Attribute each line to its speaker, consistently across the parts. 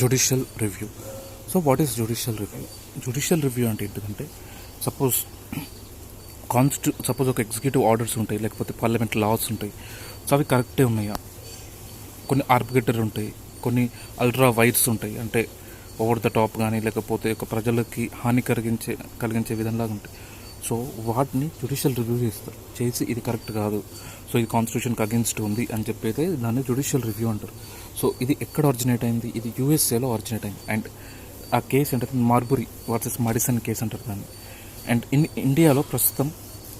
Speaker 1: Judicial review. So what is judicial review? Judicial review అంటే ఏంటంటే suppose ఒక executive orders ఉంటాయి, లేకపోతే పార్లమెంట్ లాస్ ఉంటాయి. సో అవి కరెక్టే ఉన్నాయా, కొన్ని ఆర్బిట్రరీ ఉంటాయి, కొన్ని అల్ట్రా వైర్స్ ఉంటాయి, అంటే ఓవర్ ద టాప్ కానీ లేకపోతే ఒక ప్రజలకి హాని కలిగించే విధంగా ఉంటాయి. సో వాటిని జుడిషియల్ రివ్యూ చేసి ఇది కరెక్ట్ కాదు, సో ఇది కాన్స్టిట్యూషన్కి అగెన్స్ట్ ఉంది అని చెప్పైతే దాన్ని జుడిషియల్ రివ్యూ అంటారు. సో ఇది ఎక్కడ ఆరిజినేట్ అయింది? ఇది యూఎస్ఏలో ఆరిజినేట్ అయింది. అండ్ ఆ కేసు అంటే మార్బురీ వర్సెస్ మడిసన్ కేసు అంటారు దాన్ని. అండ్ ఇండియాలో ప్రస్తుతం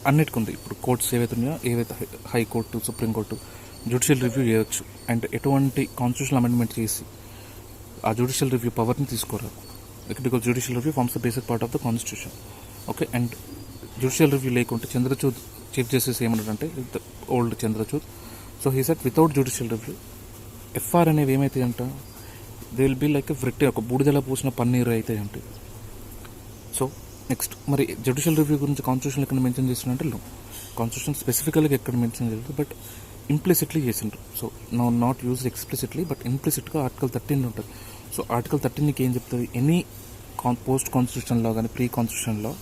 Speaker 1: అన్నిటికుంది. ఇప్పుడు కోర్ట్స్ ఏవైతే ఉన్నాయో, ఏవైతే హైకోర్టు, సుప్రీంకోర్టు జుడిషియల్ రివ్యూ చేయవచ్చు. అండ్ ఎటువంటి కాన్స్టిట్యూషనల్ అమెండ్మెంట్ చేసి ఆ జుడిషియల్ రివ్యూ పవర్ని తీసుకోరాదు. Because judicial review forms the basic part of the constitution. Okay. And judicial review లేకుంటే చంద్రచూడ్ చీఫ్ జస్టిస్ ఏమన్నాడంటే, old Chandrachud, so he said without judicial review FR అనేవి ఏమైతాయి అంట, దే విల్ బీ లైక్ ఒక బూడిదలా పూసిన పన్నీరు అయితే అంటే. సో నెక్స్ట్ మరి జుడిషియల్ రివ్యూ గురించి కాన్స్టిట్యూషన్ ఎక్కడ మెన్షన్ చేస్తున్నట్టే కాన్స్టిట్యూషన్ స్పెసిఫికల్గా ఎక్కడ మెన్షన్ చేయలేదు, బట్ ఇంప్లిసిట్లీ చేసిండ్రు. So not used explicitly, but ఇంప్లిసిట్గా ఆర్టికల్ 13 ఉంటుంది. సో ఆర్టికల్ 13కి ఏం చెప్తుంది? ఎనీ పోస్ట్ కాన్స్టిట్యూషన్లో కానీ ప్రీ కాన్స్టిట్యూషన్లో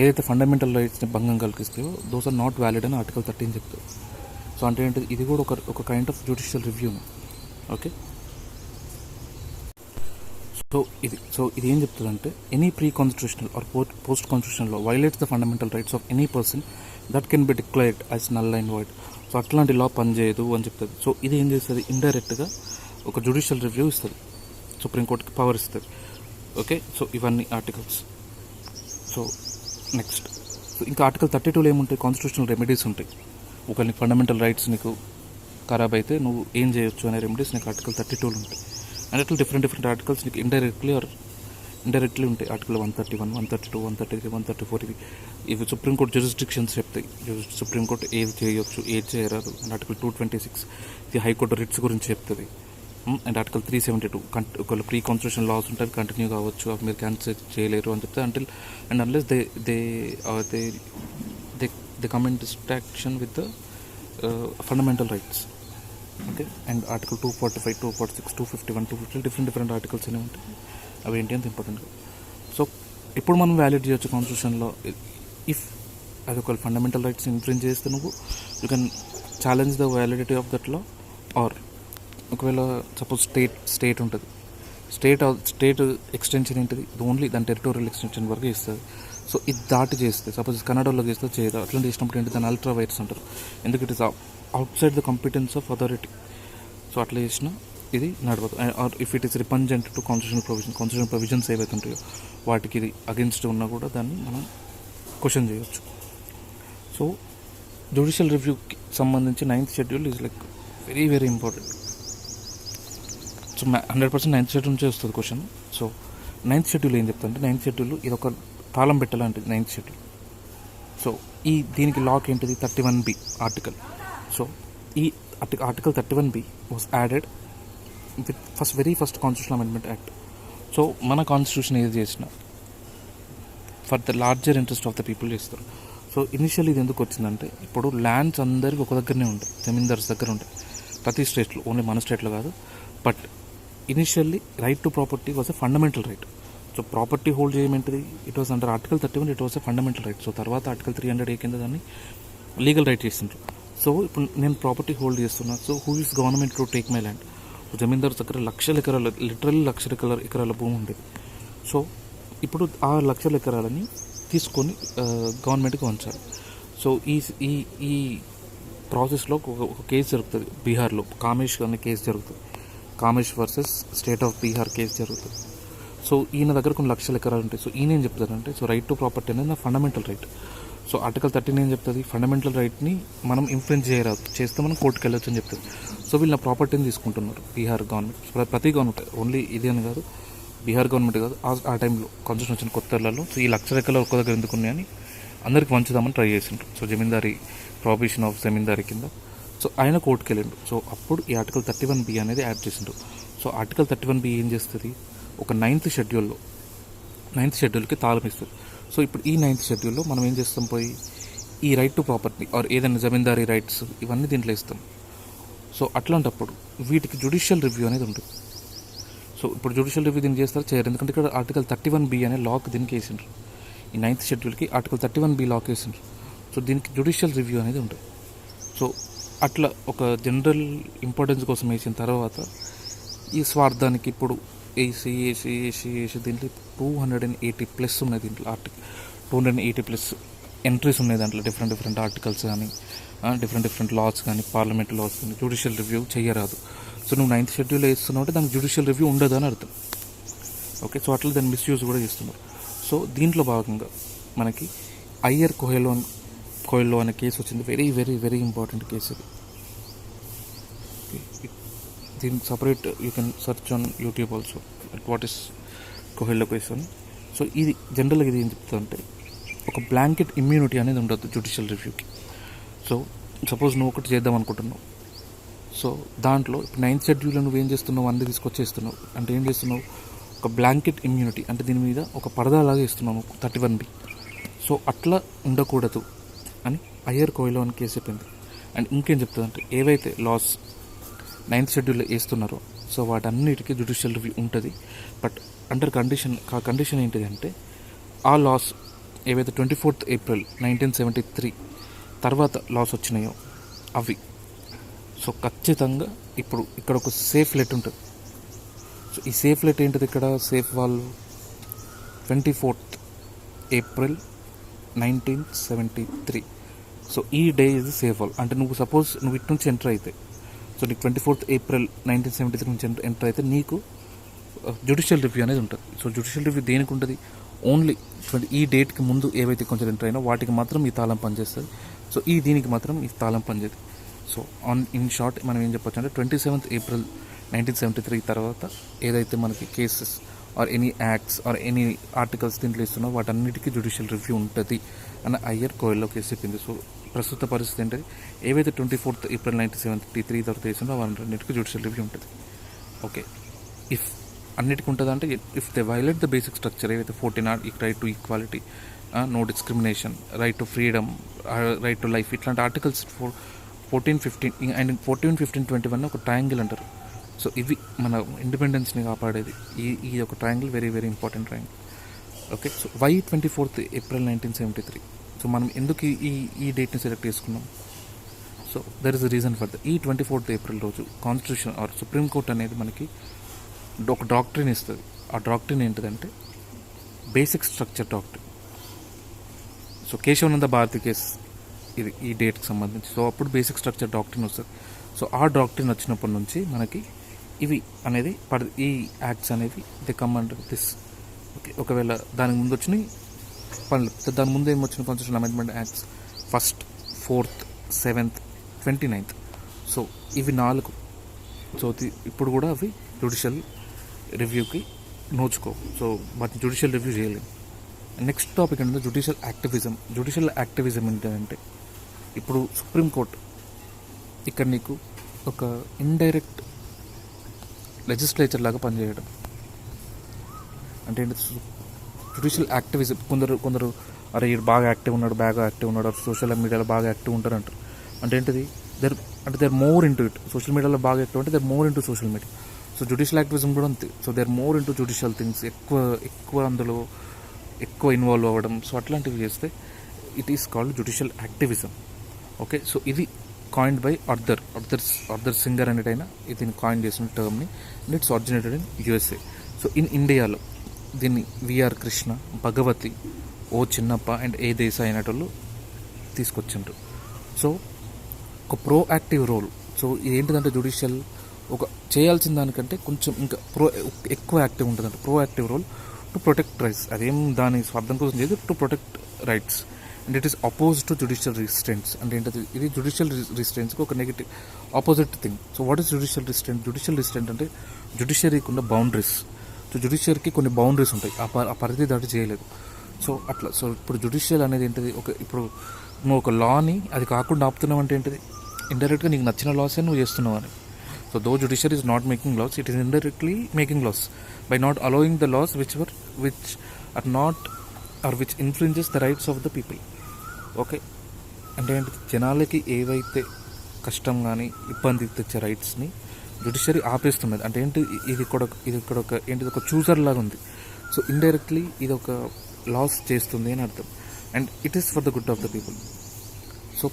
Speaker 1: ఏదైతే ఫండమెంటల్ రైట్స్ని భంగం కలిగిస్తాయో దోస్ ఆర్ నాట్ వ్యాలిడ్ అని ఆర్టికల్ 13 చెప్తుంది. సో అంటే ఏంటి? ఇది కూడా ఒక kind of judicial review. Okay. So ఇది ఏం చెప్తుందంటే, any pre constitutional or post constitutional violates the fundamental rights of any person that can be declared as null and wide. So అట్లాంటి లా పనిచేయదు అని చెప్తుంది. సో ఇది ఏం చేస్తుంది? ఇండైరెక్ట్గా ఒక జ్యుడిషియల్ రివ్యూ ఇస్తుంది, సుప్రీంకోర్టుకి పవర్ ఇస్తుంది. ఓకే. సో ఇవన్నీ ఆర్టికల్స్. సో నెక్స్ట్ ఇంకా ఆర్టికల్ 32లో ఏముంటాయి? కాన్స్టిట్యూషనల్ రెమెడీస్ ఉంటాయి. ఒకరికి ఫండమెంటల్ రైట్స్ నీకు ఖరాబ్ అయితే నువ్వు ఏం చేయొచ్చు అనే రెమెడీస్ నీకు ఆర్టికల్ 32లో ఉంటాయి. అండ్ అట్లా డిఫరెంట్ ఆర్టికల్స్ నీకు ఇండైరెక్ట్లీ ఉంటాయి. ఆర్టికల్ 131, 132, 133, 134 ఇవి సుప్రీంకోర్టు జ్యూరిస్డిక్షన్స్ చెప్తాయి. సుప్రీంకోర్టు ఏది చేయొచ్చు, ఏది చేయరాదు. అండ్ ఆర్టికల్ 226 ఇది హైకోర్టు రిట్స్ గురించి చెప్తుంది. అండ్ ఆర్టికల్ 372 ఒకవేళ ప్రీ కాన్స్టిట్యూషన్ లాస్ ఉంటే అవి కంటిన్యూ కావచ్చు, అవి మీరు క్యాన్సిల్ చేయలేరు అని చెప్తే unless they come in distraction with the fundamental rights. Okay. And article 245, 246, 251, 250 different articles అనేవి ఉంటాయి. అవి ఏంటి అంత ఇంపార్టెంట్. సో ఇప్పుడు మనం వ్యాలిడ్ చేయొచ్చు కాన్స్టిట్యూషన్లో ఇఫ్ అది ఒకవేళ ఫండమెంటల్ రైట్స్ ఇన్ఫ్రింజ్ చేస్తే నువ్వు you can challenge the validity of that law. Or ఒకవేళ సపోజ్ స్టేట్ ఉంటుంది, స్టేట్ ఎక్స్టెన్షన్ ఏంటిది? ఓన్లీ దాని టెరిటోరియల్ ఎక్స్టెన్షన్ వరకు ఇస్తుంది. సో ఇది దాటి చేస్తే, సపోజ్ కన్నడలో చేస్తే చేయదు. అట్లాంటి చేసినప్పుడు ఏంటి? దాన్ని అల్ట్రా వైర్స్ అంటారు. ఎందుకు? It is outside the competence of authority. So అట్లా చేసిన ఇది నడవదు. Or if it is repugnant to constitution provisions ఏవైతే ఉంటాయో వాటికి ఇది అగెన్స్ట్ ఉన్నా కూడా దాన్ని మనం క్వశ్చన్ చేయొచ్చు. సో జ్యుడిషియల్ రివ్యూకి సంబంధించి 9th schedule is like very very important. So 100% 9th schedule నుంచే వస్తుంది క్వశ్చన్. సో 9th షెడ్యూల్ ఏం చెప్తుందంటే, 9th షెడ్యూల్ ఇది ఒక తాళం పెట్టలాంటిది 9th షెడ్యూల్. సో దీనికి లాక్ ఏంటిది? 31B article. సో ఈ article 31B was added with very first constitutional amendment act. So మన కాన్స్టిట్యూషన్ ఏది చేసినా for the larger interest of the people చేస్తారు. సో ఇనిషియల్ ఇది ఎందుకు వచ్చిందంటే, ఇప్పుడు ల్యాండ్స్ అందరికీ ఒక దగ్గరనే ఉంటాయి, జమీందార్స్ దగ్గర ఉంటాయి ప్రతి స్టేట్లో, ఓన్లీ మన స్టేట్లో కాదు. But initially right to property was a fundamental right. So property hold చేయమంటది it was under article 31, it was a fundamental right. So తర్వాత ఆర్టికల్ 300A కింద దాన్ని లీగల్ రైట్ చేసిండ్రు. సో ఇప్పుడు నేను ప్రాపర్టీ హోల్డ్ చేస్తున్నా. So who is government to take my land? జమీందారు దగ్గర లక్షల ఎకరాలు, లిటరల్లీ లక్షల ఎకరాల భూమి ఉండేది. సో ఇప్పుడు ఆ లక్షల ఎకరాలని తీసుకొని గవర్నమెంట్కి వంచాలి. సో ఈ ప్రాసెస్లో ఒక కేసు జరుగుతుంది బీహార్లో. కామేష్ అనే కేసు జరుగుతుంది. Kamesh versus state of Bihar case జరుగుతుంది. సో ఈయన దగ్గర కొన్ని లక్షల ఎకరాలు ఉంటాయి. సో ఈయన ఏం చెప్తారంటే, సో రైట్ టు ప్రాపర్టీ అనేది నా ఫండమెంటల్ రైట్. సో ఆర్టికల్ 13 ఏం చెప్తుంది? ఫండమెంటల్ రైట్ని మనం ఇన్ఫ్లుయెన్స్ చేయరాదు, చేస్తే మనం కోర్టుకు వెళ్ళొచ్చు అని చెప్తుంది. సో వీళ్ళ ప్రాపర్టీని తీసుకుంటున్నారు బీహార్ గవర్నమెంట్. ప్రతి గవర్నమెంట్, ఓన్లీ ఇది అని కాదు, బీహార్ గవర్నమెంట్ కాదు, ఆ టైంలో కాన్స్టిట్యూషన్ వచ్చిన కొత్తలలో సో ఈ లక్షల ఎకరాలు ఒక్క దగ్గర ఎందుకు ఉన్నాయని అందరికి వంచుదామని ట్రై చేసిండ్రు. సో జమీందారీ ప్రాబిషన్ ఆఫ్ జమీందారీ కింద. సో ఆయన కోర్టుకు వెళ్ళిండు. సో అప్పుడు ఈ ఆర్టికల్ 31B అనేది యాడ్ చేసిండ్రు. సో ఆర్టికల్ 31B ఏం చేస్తుంది? ఒక 9th షెడ్యూల్కి తాళం ఇస్తుంది. సో ఇప్పుడు ఈ 9th షెడ్యూల్లో మనం ఏం చేస్తాం? పోయి ఈ రైట్ టు ప్రాపర్టీ ఆర్ ఏదైనా జమీందారీ రైట్స్ ఇవన్నీ దీంట్లో ఇస్తాం. సో అట్లాంటప్పుడు వీటికి జ్యుడిషియల్ రివ్యూ అనేది ఉంటుంది. సో ఇప్పుడు జ్యుడిషియల్ రివ్యూ దీన్ని చేస్తారు చేయరు, ఎందుకంటే ఇక్కడ ఆర్టికల్ 31B అనే లాక్ దీనికి వేసిండ్రు. ఈ 9th షెడ్యూల్కి ఆర్టికల్ 31B లాక్ వేసిండ్రు. సో దీనికి జ్యుడిషియల్ రివ్యూ అనేది ఉంటుంది. సో అట్లా ఒక జనరల్ ఇంపార్టెన్స్ కోసం వేసిన తర్వాత ఈ స్వార్థానికి ఇప్పుడు ఏసీ దీంట్లో 280+ ఉన్నాయి. దీంట్లో ఆర్టికల్ 280+ ఎంట్రీస్ ఉన్నాయి. దాంట్లో డిఫరెంట్ ఆర్టికల్స్ కానీ డిఫరెంట్ లాస్ కానీ పార్లమెంట్ లాస్ కానీ జ్యుడిషియల్ రివ్యూ చేయరాదు. సో నువ్వు 9th షెడ్యూల్ వేస్తున్నావు అంటే దానికి జ్యుడిషియల్ రివ్యూ ఉండదు అని అర్థం. ఓకే, సో అట్లా దాన్ని మిస్యూజ్ కూడా చేస్తున్నారు. సో దీంట్లో భాగంగా మనకి అయ్యర్ కోయెల్లో అనే కేసు వచ్చింది. Very very very important case ఇది. దీనికి separate you can search on YouTube also what is Coelho case అని. సో ఇది జనరల్గా ఇది ఏం చెప్తుందంటే ఒక బ్లాంకెట్ ఇమ్యూనిటీ అనేది ఉండదు జ్యుడిషియల్ రివ్యూకి. సో సపోజ్ నువ్వు ఒకటి చేద్దాం అనుకుంటున్నావు. సో దాంట్లో 9th షెడ్యూల్లో నువ్వేం చేస్తున్నావు అన్నీ తీసుకొచ్చేస్తున్నావు. అంటే ఏం చేస్తున్నావు, ఒక బ్లాంకెట్ ఇమ్యూనిటీ అంటే దీని మీద ఒక పరదాలాగా ఇస్తున్నావు 31B. సో అట్లా ఉండకూడదు అని అయ్యర్ కోయెల్లో అని కేసు చెప్పింది. అండ్ ఇంకేం చెప్తుందంటే ఏవైతే లాస్ 9th షెడ్యూల్లో వేస్తున్నారో సో వాటన్నిటికీ జ్యుడిషియల్ రివ్యూ ఉంటుంది. బట్ అండర్ కండిషన్ ఏంటిది అంటే ఆ లాస్ ఏవైతే 24th ఏప్రిల్ 1973 తర్వాత లాస్ వచ్చినాయో అవి సో ఖచ్చితంగా ఇప్పుడు ఇక్కడ ఒక సేఫ్ లెట్ ఉంటుంది. సో ఈ సేఫ్ లెట్ ఏంటిది, ఇక్కడ సేఫ్ వాళ్ళు 24th ఏప్రిల్ 1973. సో ఈ డే ఇది సేఫ్ వాల్. అంటే నువ్వు సపోజ్ నువ్వు ఇటు నుంచి ఎంటర్ అయితే సో నీకు 24th ఏప్రిల్ 1973 నుంచి ఎంటర్ అయితే నీకు జ్యుడిషియల్ రివ్యూ అనేది ఉంటుంది. సో జ్యుడిషియల్ రివ్యూ దేనికి ఉంటుంది, ఓన్లీ ఈ డేట్కి ముందు ఏవైతే కొంచెం ఎంటర్ అయినా వాటికి మాత్రం ఈ తాళం పనిచేస్తుంది. సో దీనికి మాత్రం ఈ తాళం పనిచేది. సో ఇన్ షార్ట్ మనం ఏం చెప్పొచ్చు అంటే 27th ఏప్రిల్ 1973 తర్వాత ఏదైతే మనకి cases or any acts or any articles దీంట్లో ఇస్తున్నా వాటన్నిటికీ జ్యుడిషియల్ రివ్యూ ఉంటుంది అని అయ్యర్ కోయెల్లో కేసు చెప్పింది. సో ప్రస్తుత పరిస్థితి ఏంటంటే ఏవైతే 24th ఏప్రిల్ 1973 తర్వాత వేసిందో అవన్నిటికీ జ్యుడిషియల్ రివ్యూ ఉంటుంది. ఓకే, ఇఫ్ అన్నిటికీ ఉంటుంది అంటే if they violate the basic structure ఏవైతే 14 right to equality, no discrimination, right to freedom, right to life, ఇట్లాంటి ఆర్టికల్స్ 14, 15 అండ్ 14, 15, 21 ఒక ట్రయాంగిల్ అంటారు. సో ఇవి మన ఇండిపెండెన్స్ని కాపాడేది. ఈ ఒక triangle very very important triangle. Okay, so why 24th April 1973? So మనం ఎందుకు ఈ డేట్ని సెలెక్ట్ చేసుకున్నాం? So there is a reason for ఈ 24th ఏప్రిల్ రోజు కాన్స్టిట్యూషన్ ఆర్ సుప్రీం కోర్ట్ అనేది మనకి ఒక డాక్ట్రిన్ ఇస్తుంది. ఆ డాక్ట్రిన్ ఏంటిదంటే basic structure doctrine. So Kesavananda Bharati case ఇది ఈ డేట్కి సంబంధించి. సో అప్పుడు బేసిక్ స్ట్రక్చర్ డాక్ట్రిన్ వస్తుంది. సో ఆ డాక్ట్రిన్ వచ్చినప్పటి నుంచి మనకి ఇవి అనేది ఈ యాక్ట్స్ అనేవి the come under this. Okay, ఒకవేళ దానికి ముందు వచ్చినాయి పనులు, దాని ముందు ఏమొచ్చిన constitution amendment acts 1st, 4th, 7th, 29th. So ఇవి 4. సో ఇప్పుడు కూడా అవి జ్యుడిషియల్ రివ్యూకి నోచుకోవు. సో వాటిని జ్యుడిషియల్ రివ్యూ చేయలేము. నెక్స్ట్ టాపిక్ ఏంటంటే జ్యుడిషియల్ యాక్టివిజం. జ్యుడిషియల్ యాక్టివిజం ఏంటంటే ఇప్పుడు సుప్రీంకోర్టు ఇక్కడ నీకు ఒక ఇండైరెక్ట్ లెజిస్లేచర్ లాగా పనిచేయడం అంటే ఏంటి, జ్యుడిషియల్ యాక్టివిజం. కొందరు అరే వీడు బాగా యాక్టివ్ ఉన్నాడు సోషల్ మీడియాలో బాగా యాక్టివ్ ఉంటారు అంటారు. అంటే ఏంటిది, there more into it. Social మీడియాలో బాగా యాక్టివ్ అంటే there more into social media. So judicial activism కూడా అంతే. So there more into judicial things, ఎక్కువ అందులో ఎక్కువ ఇన్వాల్వ్ అవ్వడం. సో అట్లాంటివి చేస్తే it is called judicial activism. Okay, so ఇది కాయిన్డ్ బై అర్దర్ సింగర్ అనేటైనా దీన్ని కాయిన్ చేసిన టర్మ్ని. And it's originated in USA. So in ఇండియాలో దీన్ని విఆర్ కృష్ణ, భగవతి, ఓ చిన్నప్ప అండ్ ఏ దేశాయ్ అనేటోళ్ళు తీసుకొచ్చిండ్రు. సో ఒక ప్రోయాక్టివ్ రోల్. సో ఏంటిదంటే జ్యుడిషియల్ ఒక చేయాల్సిన దానికంటే కొంచెం ఇంకా ఎక్కువ యాక్టివ్ ఉంటుందంట. Proactive role to protect rights. అదేం దాని స్వార్థం కోసం చేయదు, to protect rights. And it is oppose to judicial restraints. అంటే ఏంటది, ఇది జ్యుడిషియల్ రిస్ట్రెంట్స్కి ఒక negative opposite thing. So what is judicial restraint? Judicial restraint అంటే జ్యుడిషియరీకి ఉన్న బౌండరీస్. సో జ్యుడిషియరీకి కొన్ని బౌండరీస్ ఉంటాయి, ఆ పరిధి దాటి చేయలేదు. సో అట్లా. సో ఇప్పుడు జ్యుడిషియల్ అనేది ఏంటిది, ఇప్పుడు నువ్వు ఒక లాని అది కాకుండా ఆపుతున్నావు అంటే ఏంటిది, ఇండైరెక్ట్గా నీకు నచ్చిన లాసే నువ్వు చేస్తున్నావు అని. So though judiciary is not making laws, it is indirectly making laws by not allowing the laws which are not or which infringes the rights of the people. Okay, అంటే జనాలకి ఏవైతే కష్టం కానీ ఇబ్బంది తెచ్చే రైట్స్ని జ్యుడిషియరీ ఆపేస్తున్నది. అంటే ఏంటి, ఇది ఇక్కడ ఒక ఏంటిది, ఒక చూసర్ లాగా ఉంది. సో ఇండైరెక్ట్లీ ఇది ఒక లాస్ చేస్తుంది అని అర్థం. And it is for the good of the people. So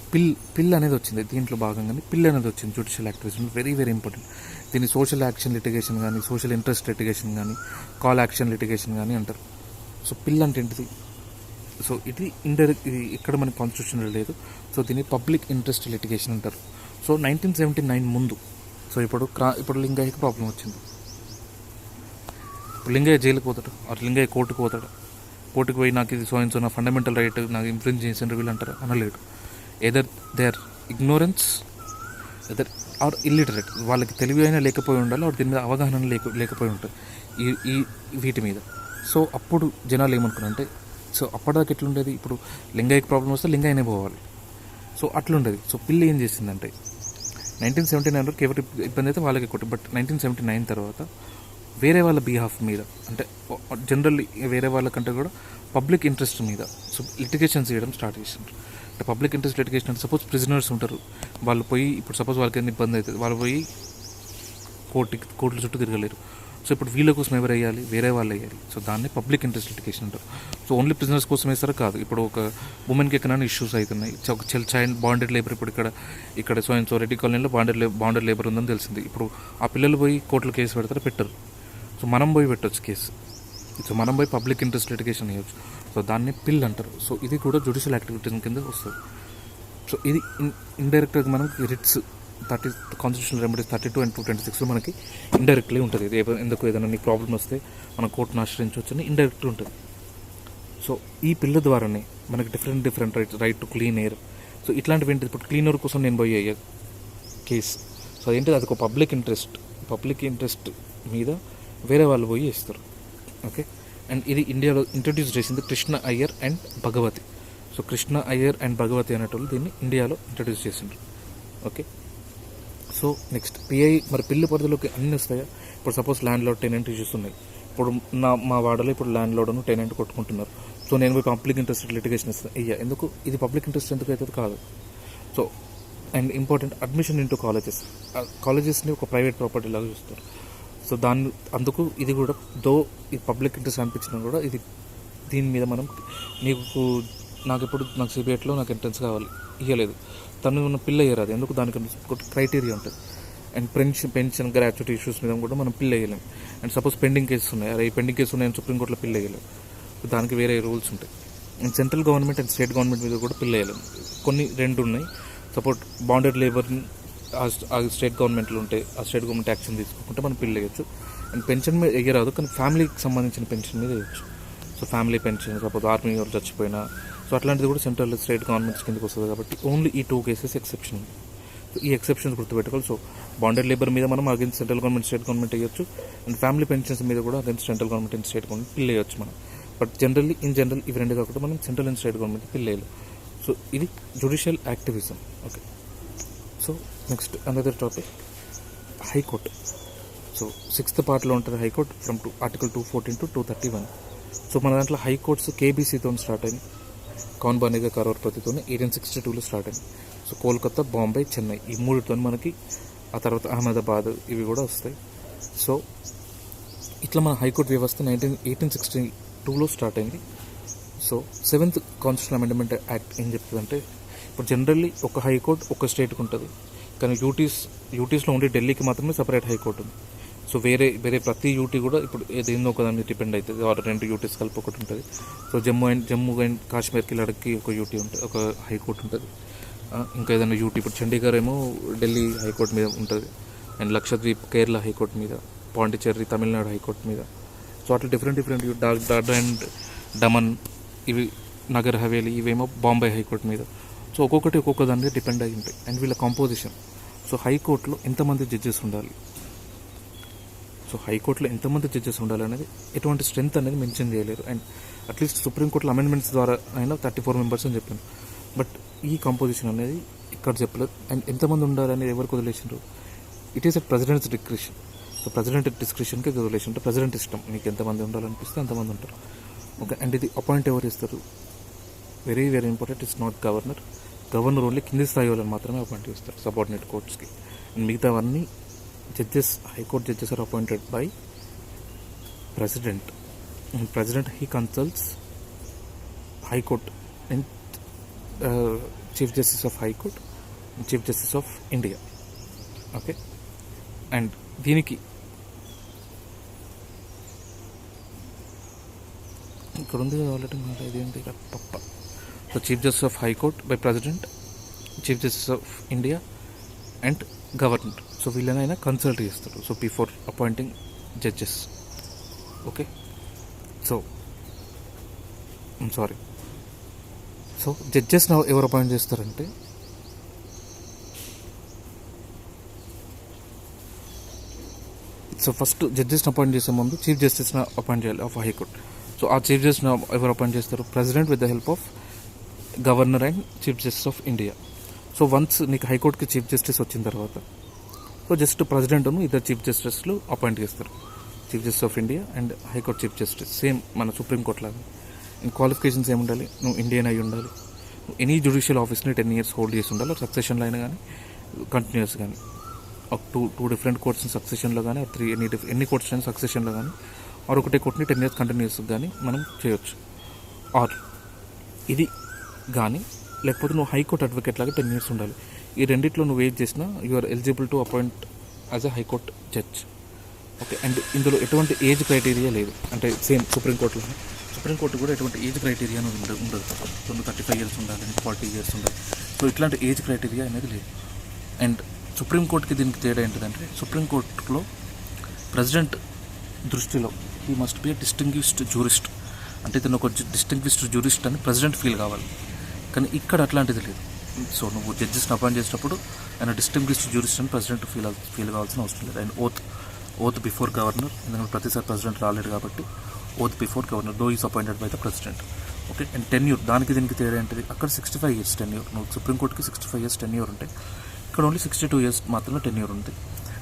Speaker 1: పిల్ అనేది వచ్చింది దీంట్లో భాగంగానే, పిల్ అనేది వచ్చింది judicial activism. Very very important. దీన్ని సోషల్ యాక్షన్ లిటిగేషన్ కానీ, సోషల్ ఇంట్రెస్ట్ లిటిగేషన్ కానీ, కాల్ యాక్షన్ లిటిగేషన్ కానీ అంటారు. సో పిల్ అంటే ఏంటిది? సో ఇది ఇండైరెక్ట్, ఇది ఇక్కడ మనకి కాన్స్టిట్యూషన్లో లేదు. సో దీన్ని పబ్లిక్ ఇంట్రెస్ట్ లిటిగేషన్ అంటారు. సో 1979 ముందు, సో ఇప్పుడు లింగయ్యకి ప్రాబ్లం వచ్చింది. ఇప్పుడు లింగయ్య జైలుకి పోతాడు, లింగయ్య కోర్టుకు పోతాడు. కోర్టుకు పోయి నాకు ఇది సో నా ఫండమెంటల్ రైట్ నాకు ఇన్ఫ్లుయెన్స్ చేసిన వీళ్ళు అంటారు, అనలేడు. Either they are ignorance, either are illiterate. వాళ్ళకి తెలివి అయినా లేకపోయి ఉండాలి, దీని మీద అవగాహన లేకపోయి ఉంటుంది ఈ వీటి మీద. సో అప్పుడు జనాలు ఏమనుకున్నారంటే, సో అప్పటిదాకా ఎట్లుండేది, ఇప్పుడు లింగయ్యకి ప్రాబ్లం వస్తే లింగయ్యనే పోవాలి. సో అట్లుండేది. సో పిల్లి ఏం చేసిందంటే 1979 వరకు ఎవరి ఇబ్బంది అయితే వాళ్ళకి కొట్టి, బట్ 1979 తర్వాత వేరే వాళ్ళ బిహాఫ్ మీద, అంటే జనరల్లీ వేరే వాళ్ళకంటే కూడా పబ్లిక్ ఇంట్రెస్ట్ మీద సో లిటిగేషన్స్ చేయడం స్టార్ట్ చేసినారు. అంటే పబ్లిక్ ఇంట్రెస్ట్ లిటిగేషన్ అంటే సపోజ్ ప్రిజనర్స్ ఉంటారు, వాళ్ళు పోయి ఇప్పుడు సపోజ్ వాళ్ళకి ఏదైనా ఇబ్బంది అవుతుంది, వాళ్ళు పోయి కోర్టుల చుట్టూ తిరగలేరు. సో ఇప్పుడు వీళ్ళ కోసం ఎవరు వేయాలి, వేరే వాళ్ళు వేయాలి. సో దాన్ని పబ్లిక్ ఇంట్రెస్ట్ లిటిగేషన్ అంటారు. సో ఓన్లీ ప్రిజనర్స్ కోసం వేస్తారో కాదు, ఇప్పుడు ఒక ఉమెన్కి ఎక్కడైనా ఇష్యూస్ అవుతున్నాయి, ఒక చైల్డ్ బాండెడ్ లేబర్, ఇప్పుడు ఇక్కడ సో రెడ్డి కాలనీలో బాండెడ్ లేబర్ ఉందని తెలిసింది. ఇప్పుడు ఆ పిల్లలు పోయి కోర్టులో కేసు పెడతారో పెట్టరు. సో మనం పోయి పెట్టవచ్చు కేసు. సో మనం పోయి పబ్లిక్ ఇంట్రెస్ట్ లిటిగేషన్ వేయవచ్చు. సో దాన్ని పిల్ అంటారు. సో ఇది కూడా జ్యుడిషియల్ యాక్టివిటీస్ కింద వస్తుంది. సో ఇది ఇండైరెక్ట్గా మనకి రిట్స్ కాన్స్టిట్యూషనల్ రెమెడీస్ 32 and 226 మనకి ఇండైరెక్ట్లీ ఉంటుంది. ఇది ఎందుకు ఏదైనా నీకు ప్రాబ్లం వస్తే మనం కోర్టును ఆశ్రయించవచ్చు అని ఇండైరెక్ట్గా ఉంటుంది. సో ఈ పిల్ల ద్వారానే మనకి different right to clean air. So ఇట్లాంటివి ఏంటి, ఇప్పుడు క్లీన్ ఎయిర్ కోసం నేను పోయి అయ్యా కేసు. సో అదేంటిది, అది ఒక పబ్లిక్ ఇంట్రెస్ట్ మీద వేరే వాళ్ళు పోయి వేస్తారు. ఓకే. అండ్ ఇది ఇండియాలో ఇంట్రడ్యూస్ చేసింది Krishna Iyer and Bhagwati. So Krishna Iyer and Bhagwati అనేటోళ్ళు దీన్ని ఇండియాలో ఇంట్రడ్యూస్ చేసిండ్రు. ఓకే. సో నెక్స్ట్ పిఐ, మరి పిల్లి పరిధిలోకి అన్నీ వస్తాయా? ఇప్పుడు suppose land lord tenant issues ఉన్నాయి. ఇప్పుడు మా వాడలో ఇప్పుడు ల్యాండ్ లార్డ్ను టెనెంట్ కొట్టుకుంటున్నారు. సో నేను పోయి పబ్లిక్ ఇంట్రెస్ట్ లిటిగేషన్ ఇస్తాను అయ్యా. ఎందుకు ఇది పబ్లిక్ ఇంట్రెస్ట్ ఎందుకు అవుతుంది? కాదు. So and important, admission into కాలేజెస్ని ఒక ప్రైవేట్ ప్రాపర్టీ లాగా చూస్తారు. సో అందుకు ఇది కూడా ఇది పబ్లిక్ ఇంట్రెస్ట్ అనిపించినా కూడా దీని మీద మనం నాకు సిబిఐట్లో నాకు ఎంట్రన్స్ కావాలి, ఇవ్వలేదు, తను ఉన్న పిల్ల అయ్యారు. ఎందుకు? దానికి ఒక క్రైటీరియా ఉంటుంది. అండ్ పెన్షన్ గ్రాట్యుటీ ఇష్యూస్ మీద కూడా మనం పిల్ల వేయలేం. అండ్ సపోజ్ పెండింగ్ కేసెస్ ఉన్నాయి, ఈ పెండింగ్ కేసు ఉన్నాయని సుప్రీంకోర్టులో పిల్ల వేయలేం, దానికి వేరే రూల్స్ ఉంటాయి. And central government and state government మీద కూడా పిల్ల వేయలేం. కొన్ని రెండు ఉన్నాయి. సపోర్ట్ బాండెడ్ లేబర్ని ఆ స్టేట్ గవర్నమెంట్లో ఉంటే ఆ స్టేట్ గవర్నమెంట్ యాక్షన్ తీసుకోకుంటే మనం పిల్ల వేయచ్చు. అండ్ పెన్షన్ మీద వేయరాదు, కానీ ఫ్యామిలీకి సంబంధించిన పెన్షన్ మీద వేయచ్చు. So family pension, suppose army వాళ్ళు చచ్చిపోయినా, సో అట్లాంటిది కూడా సెంట్రల్ స్టేట్ గవర్నమెంట్స్ కిందకి వస్తుంది. కాబట్టి ఓన్లీ ఈ 2 కేసెస్ ఎక్సెప్షన్ ఉంది. సో ఈ ఎక్సెప్షన్స్ గుర్తుపెట్టుకోవాలి. సో బాండెడ్ లేబర్ మీద మనం against central government, state government వేయచ్చు. అండ్ ఫ్యామిలీ పెన్షన్స్ మీద కూడా against central government and state government పిల్ వేయచ్చు మనం. బట్ ఇన్ జనరల్ ఇవి రెండు కాకుండా మనం సెంట్రల్ అండ్ స్టేట్ గవర్నమెంట్ పిల్ వేయాలి. సో ఇది judicial activism. Okay. So next another topic, high court. So 6th పార్ట్లో ఉంటుంది high court from article 214 to 231. So మన దాంట్లో హైకోర్ట్స్ కేబీసీతో స్టార్ట్ అయింది, కౌన్ బనేగా కరోర్పతితో 1862లో స్టార్ట్ అయింది. సో కోల్కతా, బాంబే, చెన్నై ఈ 3తో మనకి, ఆ తర్వాత అహ్మదాబాద్ ఇవి కూడా వస్తాయి. సో ఇట్లా మన హైకోర్టు వ్యవస్థ 1862లో స్టార్ట్ అయింది. So 7th constitutional amendment act ఏం చెప్తుందంటే, ఇప్పుడు జనరల్లీ ఒక హైకోర్టు ఒక స్టేట్కి ఉంటుంది, కానీ యూటీస్లో ఉండే ఢిల్లీకి మాత్రమే సపరేట్ హైకోర్టు ఉంది. సో వేరే ప్రతి యూటీ కూడా ఇప్పుడు దేనిలో ఒకదాన్ని డిపెండ్ అవుతుంది, 2 యూటీస్ కలిపి ఒకటి ఉంటుంది. సో జమ్మూ అండ్ కాశ్మీర్కి, లడఖ్కి ఒక యూటీ ఉంటుంది, ఒక హైకోర్టు ఉంటుంది. ఇంకా ఏదైనా యూటీ, ఇప్పుడు చండీగఢ్ ఏమో ఢిల్లీ హైకోర్టు మీద ఉంటుంది, అండ్ లక్షద్వీప్ కేరళ హైకోర్టు మీద, పాండిచ్చేరి తమిళనాడు హైకోర్టు మీద. సో అట్లా డిఫరెంట్ డాడ్ అండ్ డమన్ ఇవి, నగర్ హవేలీ ఇవేమో బాంబే హైకోర్టు మీద. సో ఒక్కొక్క దాని మీద డిపెండ్ అయి ఉంటాయి. అండ్ వీళ్ళ కాంపోజిషన్, సో హైకోర్టులో ఎంతమంది జడ్జెస్ ఉండాలి, సో హైకోర్టులో ఎంతమంది జడ్జెస్ ఉండాలి అనేది ఎటువంటి స్ట్రెంత్ అనేది మెన్షన్ చేయలేరు. అండ్ అట్లీస్ట్ సుప్రీంకోర్టులో అమెండ్మెంట్స్ ద్వారా అయినా 34 members అని చెప్పాను. బట్ ఈ కాంపోజిషన్ అనేది ఇక్కడ చెప్పలేదు. అండ్ ఎంతమంది ఉండాలి అనేది ఎవరికి వదిలేసిండ్రు, it is a president's discretion. So president డిస్క్రిషన్కి వదిలేసి ఉంటే ప్రెసిడెంట్ ఇష్టం, మీకు ఎంతమంది ఉండాలనిపిస్తే అంతమంది ఉంటారు. ఓకే. అండ్ ఇది అపాయింట్ ఎవరు ఇస్తారు, very very important, it's not governor only కింది స్థాయి వాళ్ళని మాత్రమే అపాయింట్ చేస్తారు సబార్డినేట్ కోర్ట్స్కి. అండ్ మిగతావన్నీ judges, high court judges are appointed by president, and president he consults high court and chief justice of high court and chief justice of India. Okay, and దీనికి ఇక్కడ ఉంది ఆల్రెడీ మాట ఇదేంటి పప్ప. So chief justice of high court by president, chief justice of India and governor. So వీళ్ళనైనా consult చేస్తారు. So before appointing judges. Okay, so sorry, so judges ఎవరు appoint చేస్తారంటే సో ఫస్ట్ జడ్జెస్ని అపాయింట్ చేసే ముందు చీఫ్ జస్టిస్ని అపాయింట్ చేయాలి of high court. So ఆ చీఫ్ జస్టిస్ని ఎవరు అపాయింట్ చేస్తారు? President with the help of governor and chief justice of India. So once నీకు హైకోర్టుకి చీఫ్ జస్టిస్ వచ్చిన తర్వాత సో జస్ట్ ప్రెసిడెంట్ను ఇద్దరు చీఫ్ జస్టిస్లు అపాయింట్ చేస్తారు, chief justice of India and high court chief justice. Same మన సుప్రీంకోర్టు లాగా. అండ్ క్వాలిఫికేషన్స్ ఏముండాలి? నువ్వు ఇండియన్ అయి ఉండాలి, ఎనీ జ్యుడిషియల్ ఆఫీస్ని 10 years హోల్డ్ చేసి ఉండాలి, సక్సెషన్లో అయినా కానీ కంటిన్యూస్ కానీ, ఒక టూ డిఫరెంట్ కోర్ట్స్ని సక్సెషన్లో కానీ, ఎన్ని కోర్ట్స్ అయినా సక్సెషన్లో కానీ, ఒకటే కోర్ట్ని 10 years కంటిన్యూస్ కానీ మనం చేయొచ్చు. ఆర్ ఇది కానీ లేకపోతే నువ్వు హైకోర్టు అడ్వకేట్ లాగా 10 years ఉండాలి. ఈ రెండిట్లో నువ్వు ఏది చేసినా you are eligible to appoint as a high court judge. Okay, and ఇందులో ఎటువంటి ఏజ్ క్రైటీరియా లేదు. అంటే సేమ్ సుప్రీంకోర్టులో, సుప్రీంకోర్టు కూడా ఎటువంటి ఏజ్ క్రైటీరియా ఉండదు. సో 35 years ఉండాలి, 40 years ఉండాలి. సో ఇట్లాంటి ఏజ్ క్రైటీరియా అనేది లేదు. అండ్ సుప్రీంకోర్టుకి దీనికి తేడా ఏంటిదంటే, సుప్రీంకోర్టులో ప్రెసిడెంట్ దృష్టిలో he must be a distinguished jurist. అంటే ఇతను ఒక డిస్టింగ్విష్డ్ జ్యూరిస్ట్ అని ప్రెసిడెంట్ ఫీల్ కావాలి. కానీ ఇక్కడ అట్లాంటిది లేదు. సో నువ్వు జడ్జెస్ని అపాయింట్ చేసేటప్పుడు ఆయన డిస్టింగ్విష్డ్ జ్యూరిస్ట్ అని ప్రెసిడెంట్ ఫీల్ కావాల్సిన అవసరం లేదు. అండ్ ఓత్ బిఫోర్ గవర్నర్, ఎందుకంటే ప్రతిసారి ప్రెసిడెంట్ రాలేడు కాబట్టి oath before governor though is appointed by the president. Okay, and tenure, దానికి దీనికి తేడా ఏంటిది? అక్కడ 65 years టెన్యూర్. నువ్వు సుప్రీంకోర్టుకి 65 years టెన్యూర్ ఉంటాయి, ఇక్కడ ఓన్లీ 62 years మాత్రమే టెన్యూర్ ఉంది.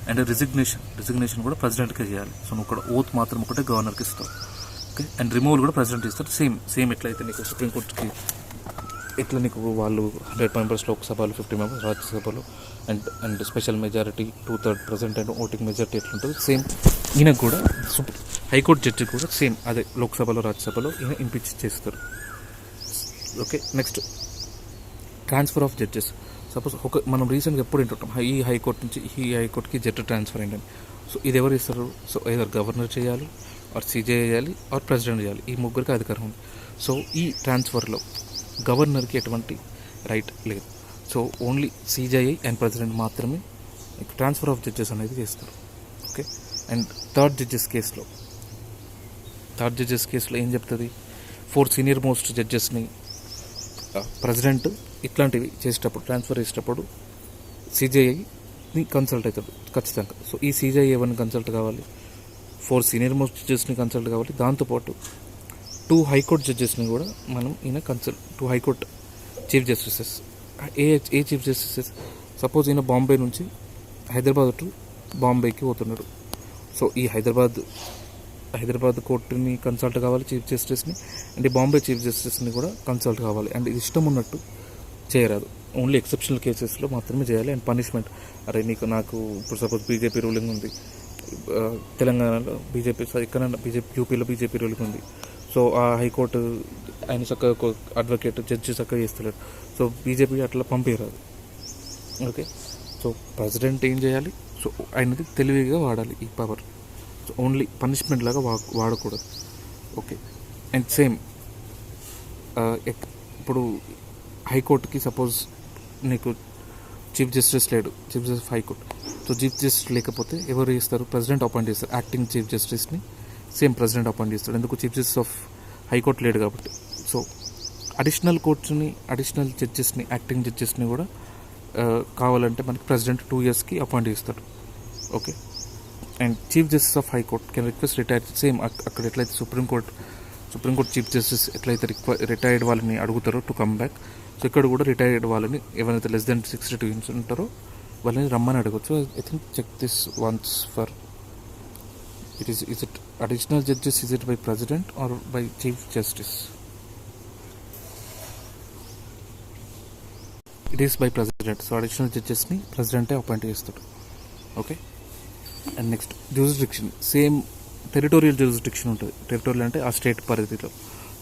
Speaker 1: అండ్ రిజిగ్నేషన్ కూడా ప్రెసిడెంట్కే చేయాలి. సో నువ్వు ఇక్కడ ఓత్ మాత్రం ఒకటే గవర్నర్కి ఇస్తావు. ఓకే, అండ్ రిమూవల్ కూడా ప్రెసిడెంట్ ఇస్తారు. సేమ్ ఎట్లయితే నీకు సుప్రీంకోర్టుకి ఎట్లా నీకు వాళ్ళు 100 members లోక్సభలో, 50 members రాజ్యసభలో, and special majority 2/3 present and voting majority ఎట్లుంటుంది, సేమ్ ఈయనకు కూడా హైకోర్టు జడ్జి కూడా సేమ్ అదే లోక్సభలో, రాజ్యసభలో ఈయన ఇంపీచ్ చేస్తారు. Okay, next transfer of judges. Suppose మనం రీసెంట్గా ఎప్పుడు వింటుంటాం ఈ హైకోర్టు నుంచి ఈ హైకోర్టుకి జడ్జి ట్రాన్స్ఫర్ అయ్యిందని. సో ఇది ఎవరు ఇస్తారు? సో ఏదర్ గవర్నర్ చేయాలి, ఆర్ సీజే చేయాలి, ఆర్ ప్రెసిడెంట్ చేయాలి. ఈ ముగ్గురికి అధికారం ఉంది. సో ఈ ట్రాన్స్ఫర్లో గవర్నర్కి ఎటువంటి రైట్ లేదు. So only CJI and president మాత్రమే ట్రాన్స్ఫర్ ఆఫ్ జడ్జెస్ అనేది చేస్తారు. ఓకే, అండ్ థర్డ్ జడ్జెస్ కేసులో ఏం చెప్తుంది? 4 senior most జడ్జెస్ని ప్రెసిడెంట్ ఇట్లాంటివి చేసేటప్పుడు, ట్రాన్స్ఫర్ చేసేటప్పుడు సీజేఐని కన్సల్ట్ అవుతాడు ఖచ్చితంగా. సో ఈ సీజేఐ ఎవరిని కన్సల్ట్ కావాలి? 4 senior most జడ్జెస్ని కన్సల్ట్ కావాలి. దాంతోపాటు 2 హైకోర్టు జడ్జెస్ని కూడా మనం ఈయన కన్సల్ట్, 2 హైకోర్టు చీఫ్ జస్టిసెస్. ఏ చీఫ్ జస్టిసెస్? సపోజ్ ఈయన బాంబే నుంచి హైదరాబాద్ టు బాంబేకి పోతున్నాడు. సో ఈ హైదరాబాద్ కోర్టుని కన్సల్ట్ కావాలి చీఫ్ జస్టిస్ని, అండ్ బాంబే చీఫ్ జస్టిస్ని కూడా కన్సల్ట్ కావాలి. అండ్ ఇది ఇష్టం ఉన్నట్టు చేయరాదు, ఓన్లీ ఎక్సెప్షనల్ కేసెస్లో మాత్రమే చేయాలి. అండ్ పనిష్మెంట్, అరే నాకు ఇప్పుడు సపోజ్ బీజేపీ రూలింగ్ ఉంది తెలంగాణలో, యూపీలో బీజేపీ రూలింగ్ ఉంది. సో ఆ హైకోర్టు ఆయన చక్కగా అడ్వకేట్ జడ్జి చక్కగా చేస్తలేడు. సో బీజేపీ అట్లా పంపించరాదు. ఓకే, సో ప్రెసిడెంట్ ఏం చేయాలి? సో ఆయనది తెలివిగా వాడాలి ఈ పవర్. సో ఓన్లీ పనిష్మెంట్ లాగా వాడకూడదు. ఓకే, అండ్ సేమ్ ఇప్పుడు హైకోర్టుకి సపోజ్ నీకు చీఫ్ జస్టిస్ లేడు, chief justice of high court. So chief justice లేకపోతే ఎవరు చేస్తారు? ప్రెసిడెంట్ అపాయింట్ చేస్తారు. యాక్టింగ్ చీఫ్ జస్టిస్ని సేమ్ ప్రెసిడెంట్ అపాయింట్ చేస్తాడు. ఎందుకు? చీఫ్ జస్టిస్ ఆఫ్ హైకోర్టు లేడు కాబట్టి. సో అడిషనల్ కోర్ట్స్ని, అడిషనల్ జడ్జెస్ని, యాక్టింగ్ జడ్జెస్ని కూడా కావాలంటే మనకి ప్రెసిడెంట్ 2 yearsకి అపాయింట్ చేస్తాడు. Okay, and chief justice of high court can request retire. Same అక్కడ ఎట్లయితే సుప్రీంకోర్టు చీఫ్ జస్టిస్ ఎట్లయితే రిటైర్డ్ వాళ్ళని అడుగుతారో టు కమ్ బ్యాక్, సో ఇక్కడ కూడా రిటైర్డ్ వాళ్ళని ఎవరైతే less than 62 years ఉంటారో వాళ్ళని రమ్మని అడగచ్చు. I think check this once for is it additional judges, is it by president or by chief justice? It is by president. So additional judges ni president appoint చేస్తాడు. Okay, and next jurisdiction, same territorial jurisdiction ఉంటుంది. Territorial అంటే ఆ state పరిధిలో,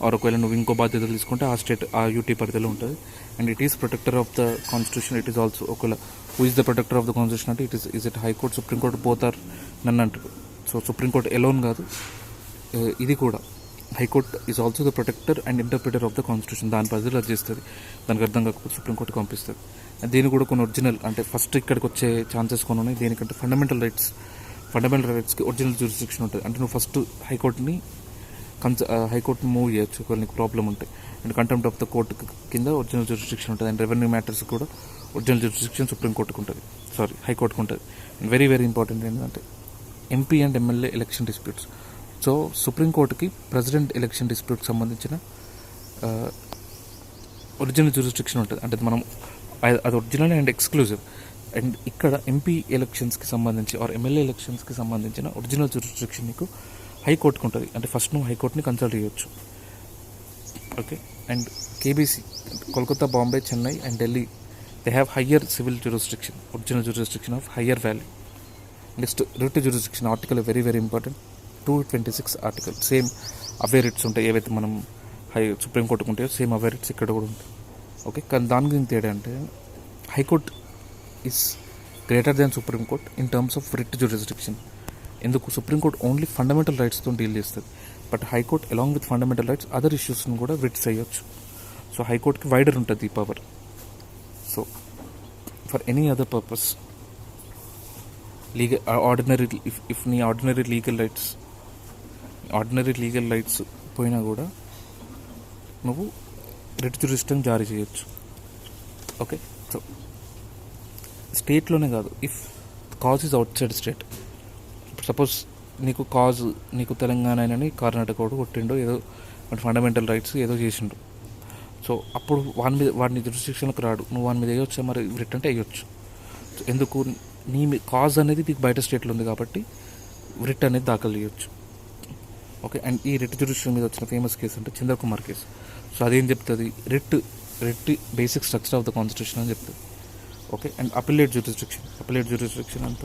Speaker 1: are ఒకవేళ నువ్వు ఇంకో బాధ్యతలు తీసుకుంటే ఆ స్టేట్ ఆ యూటీ పరిధిలో ఉంటుంది. And it is protector of the constitution. It is also ఒకవేళ who is the protector of the constitution అంటే it high court, supreme court both are నన్ను అంటారు. సో సుప్రీంకోర్టు ఎలోన్ కాదు, ఇది కూడా high court is also the protector and interpreter of the constitution. దాని పరిధిలో అది చేస్తుంది. దానికి అర్థం కాకపోతే సుప్రీంకోర్టు పంపిస్తుంది. దీని కూడా కొన్ని ఒరిజినల్ అంటే ఫస్ట్ ఇక్కడికి వచ్చే ఛాన్సెస్ కొన్ని ఉన్నాయి. దేనికంటే ఫండమెంటల్ రైట్స్కి ఒరిజినల్ జ్యూరిస్డిక్షన్ ఉంటుంది. అంటే నువ్వు ఫస్ట్ హైకోర్టుని మూవ్ చేయొచ్చు ఒకవేళ నీకు ప్రాబ్లం ఉంటాయి. And contempt of the court కింద ఒరిజినల్ జ్యూరిస్డిక్షన్ ఉంటుంది. అండ్ రెవెన్యూ మ్యాటర్స్ కూడా ఒరిజినల్ జ్యూరిస్డిక్షన్ సుప్రీంకోర్టుకు ఉంటుంది, హైకోర్టుకు ఉంటుంది. అండ్ వెరీ వెరీ ఇంపార్టెంట్ ఏంటంటే MP and MLA election disputes. So సుప్రీంకోర్టుకి ప్రెసిడెంట్ ఎలక్షన్ డిస్ప్యూట్కి సంబంధించిన ఒరిజినల్ జ్యూరిస్డిక్షన్ ఉంటుంది. అంటే మనం అది ఒరిజినల్ అండ్ ఎక్స్క్లూజివ్. అండ్ ఇక్కడ ఎంపీ ఎలక్షన్స్కి సంబంధించి ఆర్ ఎమ్మెల్యే ఎలక్షన్స్కి సంబంధించిన ఒరిజినల్ జ్యూరిస్డిక్షన్ నీకు హైకోర్టుకు ఉంటుంది. అంటే ఫస్ట్ నువ్వు హైకోర్టుని కన్సల్ట్ చేయొచ్చు. Okay. And KBC, Kolkata, Bombay, Chennai and Delhi, they have higher civil jurisdiction, original jurisdiction of higher value. Next writ jurisdiction article very very important. 226 article. Same away writs ఉంటాయి ఏవైతే మనం సుప్రీంకోర్టుకు ఉంటాయో సేమ్ అవే రిట్స్ ఇక్కడ కూడా ఉంటాయి. ఓకే. కానీ దాని గురించి తేడా అంటే high court is greater than supreme court in terms of writ jurisdiction. ఎందుకు? సుప్రీంకోర్టు ఓన్లీ ఫండమెంటల్ రైట్స్తో డీల్ చేస్తుంది. But high court along with fundamental rights other ఇష్యూస్ని కూడా రిట్స్ అయ్యొచ్చు. సో హైకోర్టుకి వైడర్ ఉంటుంది ఈ power. So for any other purpose legal ordinary if నీ ఆర్డినరీ లీగల్ రైట్స్ పోయినా కూడా నువ్వు రిట్ జ్యూరిస్డిక్షన్ జారీ చేయొచ్చు. ఓకే. సో స్టేట్లోనే కాదు, if cause is out side state. Suppose నీకు తెలంగాణ అని కర్ణాటక కూడా కొట్టిండో ఏదో ఫండమెంటల్ రైట్స్ ఏదో చేసిండు. సో అప్పుడు వాడిని జ్యూరిస్డిక్షన్లోకి రాడు. నువ్వు వాని మీద వేయొచ్చా? మరి రిట్ అంటే వేయొచ్చు. ఎందుకు? నీ కాజ్ అనేది నీకు బయట స్టేట్లో ఉంది కాబట్టి రిట్ అనేది దాఖలు చేయొచ్చు. ఓకే. అండ్ ఈ రిట్ జ్యూరిస్డిక్షన్ మీద వచ్చిన ఫేమస్ కేసు అంటే చంద్రకుమార్ కేసు. సో అదేం చెప్తుంది? Writ basic structure of the constitution అని చెప్తుంది. ఓకే. అండ్ అపిలేట్ జ్యూరిస్డిక్షన్ అంత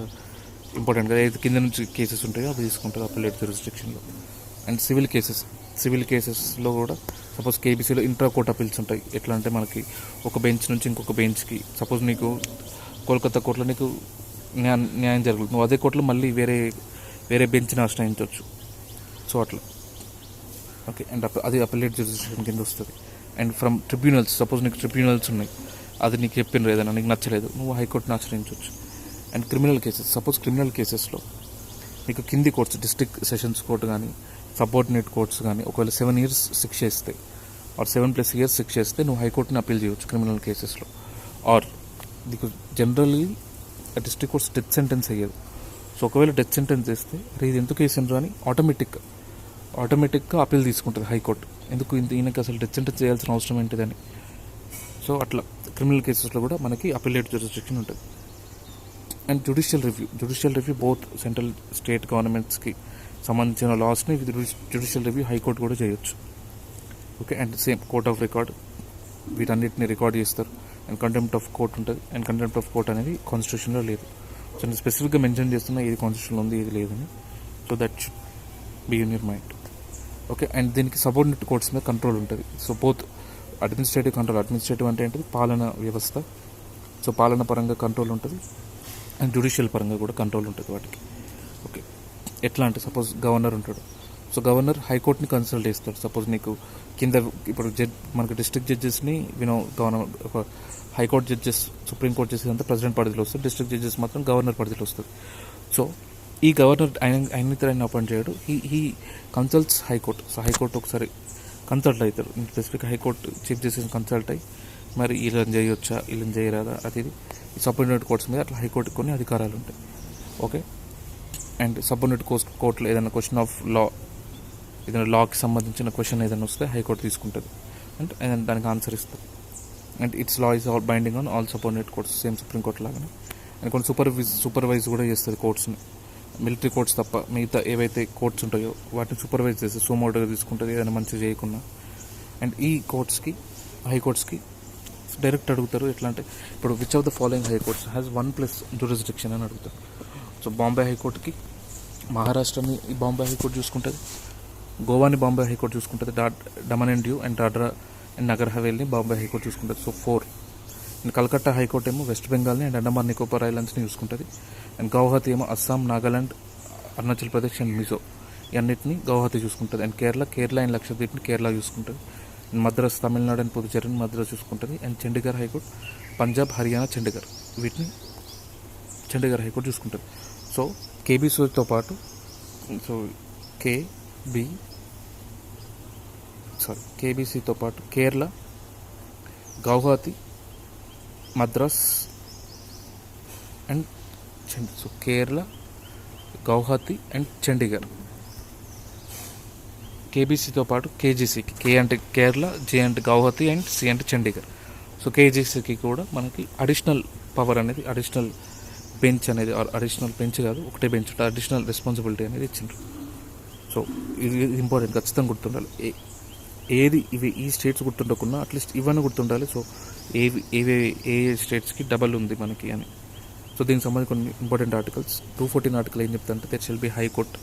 Speaker 1: ఇంపార్టెంట్ కదా. ఏది కింద నుంచి కేసెస్ ఉంటాయో అవి తీసుకుంటారు అపిలేట్ జ్యూరిస్డిక్షన్లో. అండ్ సివిల్ కేసెస్లో కూడా సపోజ్ కేబీసీలో ఇంట్రా కోర్ట్ అపీల్స్ ఉంటాయి. ఎట్లా అంటే మనకి ఒక బెంచ్ నుంచి ఇంకొక బెంచ్కి, సపోజ్ నీకు కోల్కతా కోర్టులో నీకు న్యాయం జరుగుతుంది, నువ్వు అదే కోర్టులో మళ్ళీ వేరే బెంచ్ని ఆశ్రయించవచ్చు. సో అట్లా. ఓకే. అండ్ అది అపిలేట్ జ్యూరిస్డిక్షన్ కింద వస్తుంది. అండ్ ఫ్రమ్ ట్రిబ్యునల్స్, సపోజ్ నీకు ట్రిబ్యునల్స్ ఉన్నాయి, అది నీకు చెప్పిన ఏదైనా నీకు నచ్చలేదు, నువ్వు హైకోర్టుని ఆశ్రయించవచ్చు. And criminal cases, suppose criminal కేసెస్లో మీకు కింది కోర్ట్స్, డిస్ట్రిక్ట్ సెషన్స్ కోర్టు కానీ సబార్డినేట్ కోర్ట్స్ కానీ ఒకవేళ 7 years శిక్ష ఇస్తే ఆర్ 7+ years శిక్ష ఇస్తే నువ్వు హైకోర్టుని అప్పీల్ చేయవచ్చు క్రిమినల్ కేసెస్లో. ఆర్ నీకు generally district courts death sentence అయ్యేది. సో ఒకవేళ డెత్ సెంటెన్స్ చేస్తే ఇది ఎందుకు వేసిండ్రు అని ఆటోమేటిక్గా అప్పీల్ తీసుకుంటుంది హైకోర్టు. ఎందుకు ఈయనకి అసలు డెత్ సెంటెన్స్ చేయాల్సిన అవసరం ఏంటిదని. సో అట్లా క్రిమినల్ కేసెస్లో కూడా మనకి అపిలేట్ జ్యూరిస్డిక్షన్ ఉంటుంది. And judicial review both central state గవర్నమెంట్స్కి సంబంధించిన లాస్ని జ్యుడిషియల్ రివ్యూ హైకోర్టు కూడా చేయొచ్చు. Okay. And same court of record, వీటన్నిటిని రికార్డ్ చేస్తారు. అండ్ కంటెంప్ట్ ఆఫ్ కోర్ట్ ఉంటుంది. అండ్ కంటెంప్ట్ ఆఫ్ కోర్ట్ అనేది కాన్స్టిట్యూషన్లో లేదు. సో నేను స్పెసిఫిక్గా మెన్షన్ చేస్తున్నా ఏది కాన్స్టిట్యూషన్లో ఉంది ఏది లేదని. So that should be in your mind. Okay. And దీనికి సబార్డినేట్ కోర్ట్స్ మీద కంట్రోల్ ఉంటుంది. సో బోత్ అడ్మినిస్ట్రేటివ్ అంటే ఏంటిది? పాలన వ్యవస్థ. సో పాలన పరంగా కంట్రోల్ ఉంటుంది అండ్ జ్యుడిషియల్ పరంగా కూడా కంట్రోల్ ఉంటుంది వాటికి. ఓకే. ఎట్లా అంటే సపోజ్ గవర్నర్ ఉంటాడు. సో గవర్నర్ హైకోర్టుని కన్సల్ట్ చేస్తాడు. సపోజ్ నీకు కింద ఇప్పుడు మనకు డిస్ట్రిక్ట్ జడ్జెస్ని గవర్నర్ ఒక హైకోర్టు జడ్జెస్, సుప్రీంకోర్టు జడ్జెస్ అంతా ప్రెసిడెంట్ పరిధిలో వస్తుంది. డిస్ట్రిక్ట్ జడ్జెస్ మాత్రం గవర్నర్ పరిధిలో వస్తుంది. సో ఈ గవర్నర్ ఆయన అపాయింట్ చేయడు. He consults high court. So high court ఒకసారి కన్సల్ట్ అవుతారు. Specific high court chief justice consult అయ్యి మరి వీళ్ళని చేయొచ్చా వీళ్ళని చేయరాదా అది సబార్డినేట్ కోర్ట్స్ మీద అట్లా హైకోర్టుకి కొన్ని అధికారాలు ఉంటాయి. ఓకే. అండ్ సబార్డినేట్ కోర్టులో ఏదైనా క్వశ్చన్ ఆఫ్ లా, ఏదైనా లాకి సంబంధించిన క్వశ్చన్ ఏదైనా వస్తే హైకోర్టు తీసుకుంటుంది అండ్ దానికి ఆన్సర్ ఇస్తుంది. And it's law is all binding on all subordinate courts, same supreme court లాగానే. అండ్ కొన్ని సూపర్వైజ్ కూడా చేస్తుంది కోర్ట్స్ని. మిలిటరీ కోర్ట్స్ తప్ప మిగతా ఏవైతే కోర్ట్స్ ఉంటాయో వాటిని సూపర్వైజ్ చేస్తే సోమోటోగా తీసుకుంటుంది ఏదైనా మంచిగా చేయకుండా. అండ్ ఈ కోర్ట్స్కి, హైకోర్ట్స్కి డైరెక్ట్ అడుగుతారు. ఎట్లా అంటే ఇప్పుడు which of the following high courts has 1+ jurisdiction అని అడుగుతారు. సో బాంబే హైకోర్టుకి మహారాష్ట్రని బాంబే హైకోర్టు చూసుకుంటుంది, గోవాని బాంబే హైకోర్టు చూసుకుంటుంది, Daman and Diu and Dadra and Nagar హవేలీని బాంబే హైకోర్టు చూసుకుంటుంది. సో 4. అండ్ కలకత్తా హైకోర్టు ఏమో వెస్ట్ బెంగాల్ని అండ్ అండమాన్ నికోబార్ ఐలాండ్స్ని చూసుకుంటుంది. అండ్ గౌహతి ఏమో అస్సాం, నాగాలాండ్, అరుణాచల్ ప్రదేశ్ అండ్ మిజో ఇవన్నిటిని గౌహతి చూసుకుంటుంది. అండ్ కేరళ అండ్ లక్షద్వీప్ని కేరళ చూసుకుంటుంది. అండ్ మద్రాస్ తమిళనాడు అండ్ పుదుచ్చేరిని మద్రాస్ చూసుకుంటుంది. అండ్ చండీగఢ్ హైకోర్టు పంజాబ్, హర్యానా, చండీగఢ్ వీటిని చండీగఢ్ హైకోర్టు చూసుకుంటుంది. సో కేబీసీతో పాటు కేబీసీతో పాటు కేరళ, గౌహతి, మద్రాస్ అండ్ కేరళ, గౌహతి అండ్ చండీగఢ్. కేబీసీతో పాటు కేజీసీకి, కే అంటే కేరళ, జే అంటే గౌహతి అండ్ సి అంటే చండీగఢ్. సో కేజీసీకి కూడా మనకి అడిషనల్ పవర్ అనేది, అడిషనల్ బెంచ్ అనేది, అడిషనల్ బెంచ్ కాదు ఒకటే బెంచ్ ఉంటుంది, అడిషనల్ రెస్పాన్సిబిలిటీ అనేది ఇచ్చిండ్రు. సో ఇది ఇంపార్టెంట్, ఖచ్చితంగా గుర్తుండాలి. ఈ స్టేట్స్ గుర్తుండకుండా అట్లీస్ట్ ఇవన్నీ గుర్తుండాలి. సో ఏ స్టేట్స్కి డబల్ ఉంది మనకి అని. సో దీనికి సంబంధించి కొన్ని ఇంపార్టెంట్ ఆర్టికల్స్. 214 ఆర్టికల్ ఏం చెప్తుందంటే there shall be high court.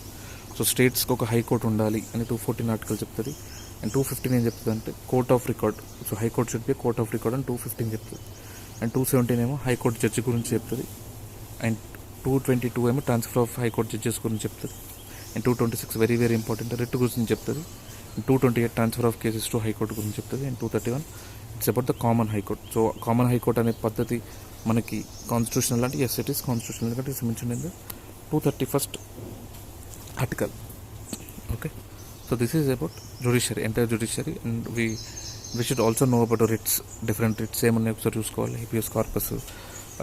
Speaker 1: So స్టేట్స్కి ఒక హైకోర్టు ఉండాలి అని 214 ఆర్టికల్ చెప్తుంది. అండ్ 215 ఏం చెప్తుందంటే court of record. So high court should be court of record అని 215 చెప్తుంది. అండ్ 217 ఏమో హైకోర్టు జడ్జి గురించి చెప్తుంది. అండ్ 222 ఏమో ట్రాన్స్ఫర్ ఆఫ్ హైకోర్టు జడ్జెస్ గురించి చెప్తుంది. And 226 very very important writ గురించి చెప్తుంది. And 228 transfer of cases to high court గురించి చెప్తుంది. And 231 it's about the common high court. So common high court అనే పద్ధతి మనకి కాన్స్టిట్యూషనల్ అంటే ఎస్ ఇట్ ఈస్ కాన్స్టిట్యూషనల్ అంటే it's mention in the 231st article. Okay, so this is about judiciary, entire judiciary. And we should also know about writs, different writs ఏమన్నాయి ఒకసారి చూసుకోవాలి. Habeas corpus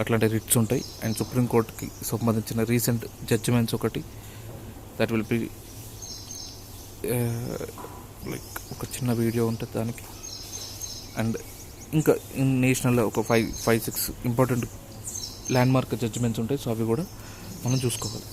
Speaker 1: అట్లాంటి writs ఉంటాయి. And సుప్రీంకోర్టుకి సంబంధించిన recent judgements ఒకటి that will be like ఒక చిన్న వీడియో ఉంటుంది దానికి. అండ్ ఇంకా నేషనల్లో ఒక 5-6 ఇంపార్టెంట్ ల్యాండ్ మార్క్ జడ్జిమెంట్స్ ఉంటాయి. సో అవి కూడా మనం చూసుకోవాలి.